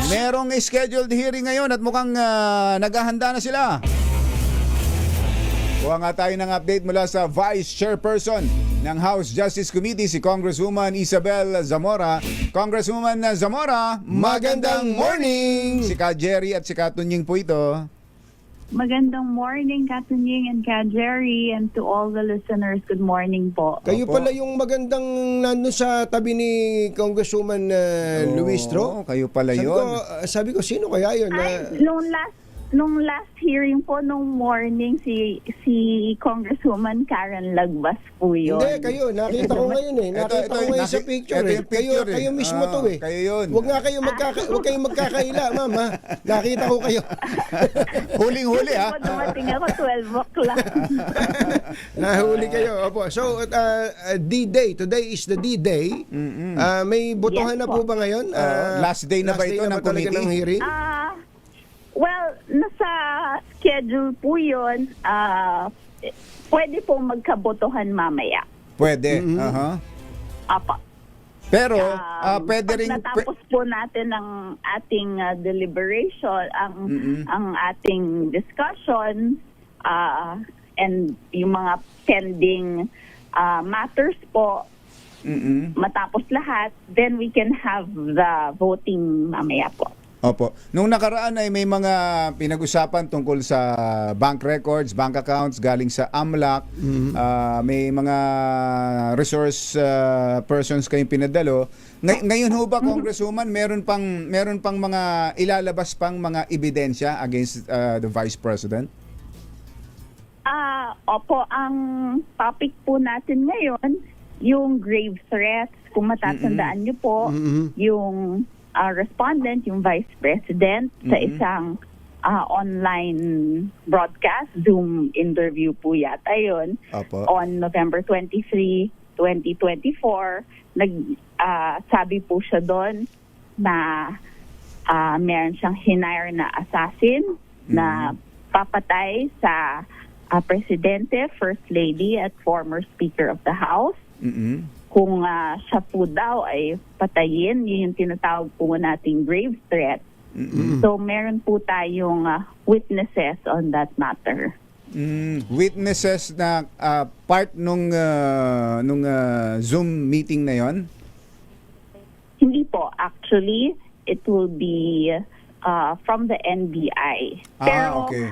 Merong scheduled hearing ngayon at mukhang naghahanda na sila. Kuha nga tayo ng update mula sa Vice Chairperson ng House Justice Committee, si Congresswoman Isabel Zamora. Congresswoman Zamora, magandang morning! Si Ka Jerry at si Ka Tunying po ito. Magandang morning, Katunying and Ka Jerry, and to all the listeners, good morning po. Kayo pala yung magandang nandun sa tabi ni Congresswoman Luis Tro. Kayo pala yun. Sabi ko, sino kaya yun? Ay, nung last hearing po, nung morning, si Congresswoman Karen Lagbas po yun. Hindi, kayo. Nakita ko ngayon eh. Nakita ko ngayon sa picture eh. Kayo mismo to eh. Kayo yun. Huwag nga kayo magkakaila, ma'am ha. Nakita ko kayo. Huling-huli ha. Kasi po dumating ako 12 o'clock. Nahuli kayo. Opo. So, D-Day. Today is the D-Day. May botohan Yes na po ba ngayon? Last day na ba ito ng talaga committee? ng hearing? Well, nasa schedule po yun. Pwede po magkabotohan mamaya. Pwede. Aha. Apa. Pero, pwede pag rin... natapos po natin ang ating deliberation, ang ating discussion, and yung mga pending matters po, matapos lahat, then we can have the voting mamaya po. Opo. Nung nakaraan ay may mga pinag-usapan tungkol sa bank records, bank accounts galing sa AMLAC. May mga resource persons kayong pinadalo. Ngayon ho ba, Congresswoman, meron pang mga ilalabas pang mga ebidensya against the Vice President? Opo, ang topic po natin ngayon, yung grave threats. Kung matatandaan niyo po, yung respondent, yung Vice President, sa isang online broadcast, Zoom interview po yata yun, on November 23, 2024, sabi po siya doon na meron siyang hinire na assassin na papatay sa Presidente, First Lady at former Speaker of the House. Kung siya po daw ay patayin, yun yung tinatawag po nating grave threat. So meron po tayong witnesses on that matter. Witnesses na part nung Zoom meeting na yon? Hindi po. Actually, it will be from the NBI. Pero okay.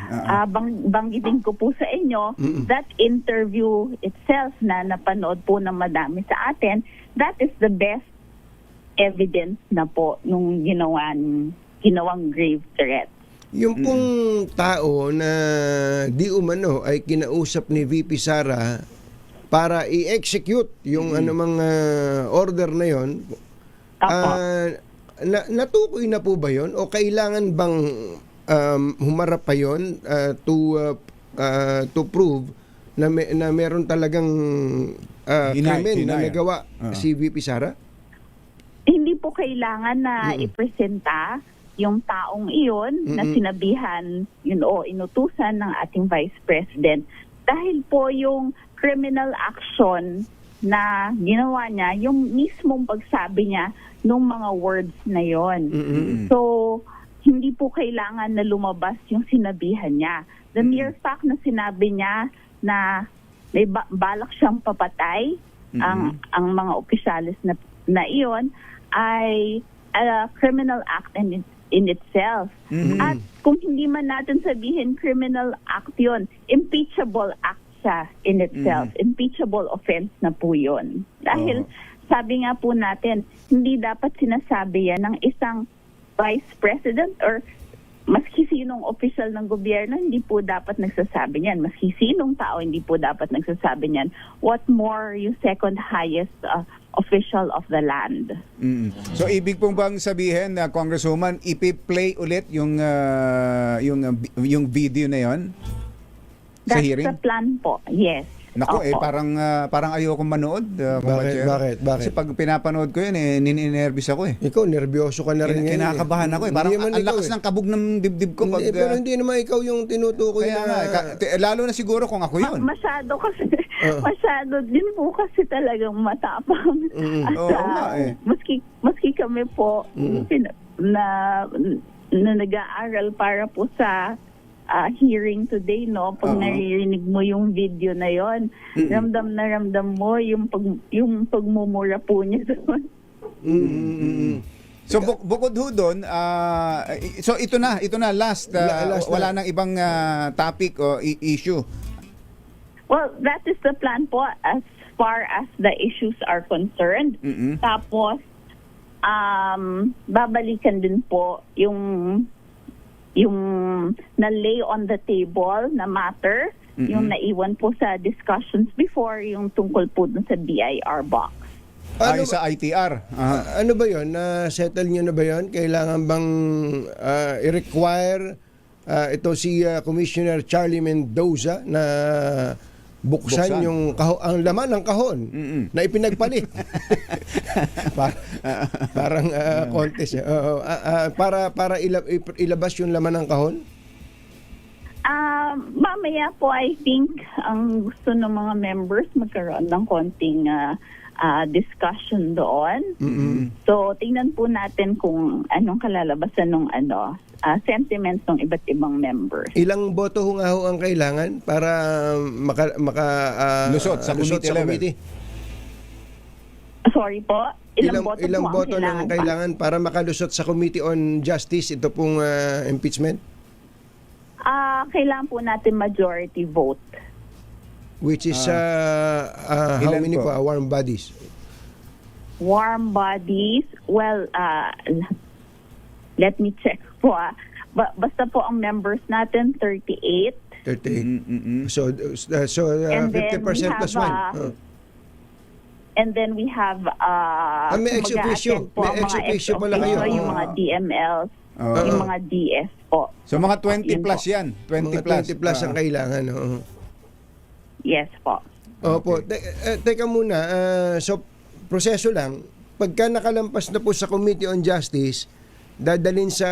banggitin ko po sa inyo, that interview itself na napanood po ng madami sa atin, that is the best evidence na po nung ginawang grave threat. Yung pong tao na di umano ay kinausap ni VP Sara para i-execute yung anumang order na yon, natukoy na po ba yon o kailangan bang humarap pa yon to prove na meron talagang krimen na nagawa si VP Sara? Hindi po kailangan na ipresenta yung taong iyon na sinabihan o inutusan ng ating Vice President dahil po yung criminal action na ginawa niya, yung mismong pagsabi niya nung mga words na yon. So, hindi po kailangan na lumabas yung sinabihan niya. The mere fact na sinabi niya na may balak siyang papatay ang mga opisyalis na iyon ay a criminal act in itself. At kung hindi man natin sabihin criminal act yon, impeachable act siya in itself. Impeachable offense na po yun. Dahil sabi nga po natin, hindi dapat sinasabi yan ng isang Vice President or maski sinong official ng gobyerno, hindi po dapat nagsasabi niyan. Maski sinong tao, hindi po dapat nagsasabi niyan. What more, yung second highest official of the land. So ibig pong bang sabihin na Congresswoman, ipi-play ulit yung video na yon? Sa That's hearing? the plan po, yes. Naku, parang ayoko manood. Bakit? Kasi pag pinapanood ko yun, nininervous ako eh. Ikaw, nervyoso ka na rin ngayon. Kinakabahan ako eh. Parang ang lakas ng kabog ng dibdib ko. Pero hindi naman ikaw yung tinutukoy na... lalo na siguro kung ako yun. Masyado kasi, masyado din po kasi talagang matapang. At, maski kami po, na nag-aaral para po sa hearing today, no? Pag naririnig mo yung video na yon, ramdam na ramdam mo yung pagmumura po niya doon. So bukod ho doon, so ito na last, Last wala na. nang ibang topic o issue. Well, that is the plan po as far as the issues are concerned. Tapos, babalikan din po yung na-lay on the table na matter, yung naiwan po sa discussions before, yung tungkol po dun sa BIR box. Ay, sa ITR. Ano ba yun? Settle nyo na ba yun? Kailangan bang i-require ito si Commissioner Charlie Mendoza na buksan yung ang laman ng kahon na ipinagpalit? Parang contest. Para ilabas yung laman ng kahon? Mamaya po, I think, ang gusto ng mga members magkaroon ng konting discussion doon. So, tingnan po natin kung anong kalalabasan ng sentiments ng iba't ibang members. Ilang boto ho nga ho ang kailangan para Lusot sa committee level. Sorry po, ilang boto boto po ang ng kailangan para makalusot sa Committee on Justice ito pong impeachment? Kailangan po natin majority vote. Which is how Ilan many po? warm bodies? Warm bodies, well, let me check po. Basta po ang members natin, 38. 38. So And then 50% we have, plus 1. And then we have may ex officio. mag-a-attend po, May ang ex mga officio pala kayo. yung mga DMLs, Oo. yung mga DS po. So mga 20 Yun plus po. yan. 20 Mga plus. 20 plus ang kailangan. Yes po. Opo. Teka muna. So, proseso lang. Pagka nakalampas na po sa Committee on Justice, dadalhin sa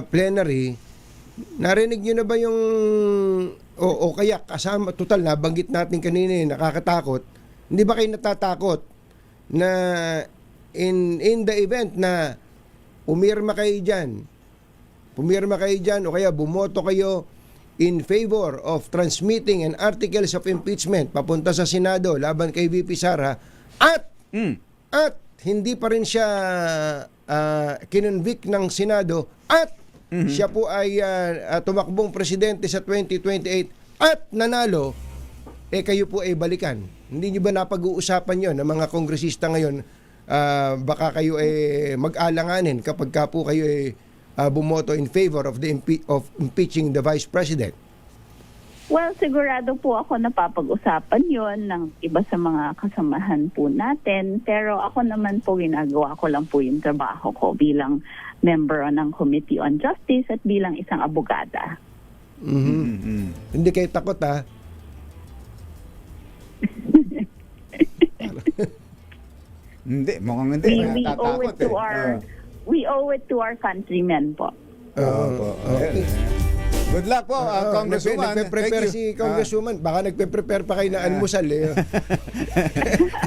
plenary, narinig nyo na ba yung o kaya kasama, total, nabanggit natin kanina, nakakatakot. Hindi ba kayo natatakot na in the event na pumirma kayo dyan o kaya bumoto kayo in favor of transmitting an articles of impeachment papunta sa Senado laban kay VP Sara at hindi pa rin siya kinonvict ng Senado at siya po ay tumakbong presidente sa 2028 at nanalo, kayo po ay balikan. Hindi nyo ba napag-uusapan yon ng mga kongresista ngayon? Baka kayo mag-alanganin kapag ka po kayo bumoto in favor of impeaching the Vice President. Well, sigurado po ako napapag-usapan yon ng iba sa mga kasamahan po natin. Pero ako naman po, ginagawa ko lang po yung trabaho ko bilang member ng Committee on Justice at bilang isang abogada. Hindi kayo takot, ha? Hindi, mukhang hindi. We owe Natatakot it to we owe it to our countrymen po. Okay. Good luck po, Congresswoman. Nagpe-prepare Thank you. si Congresswoman. Baka nagpe-prepare pa kayo na almusal.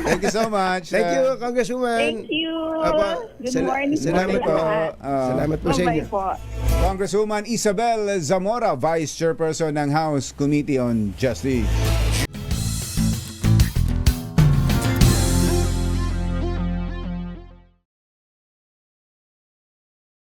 Thank you so much. Thank you, Congresswoman. Thank you. Apa, Good morning salamat po. po. lahat. Salamat po sa inyo. Bye-bye po. Congresswoman Isabel Zamora, Vice Chairperson ng House Committee on Justice.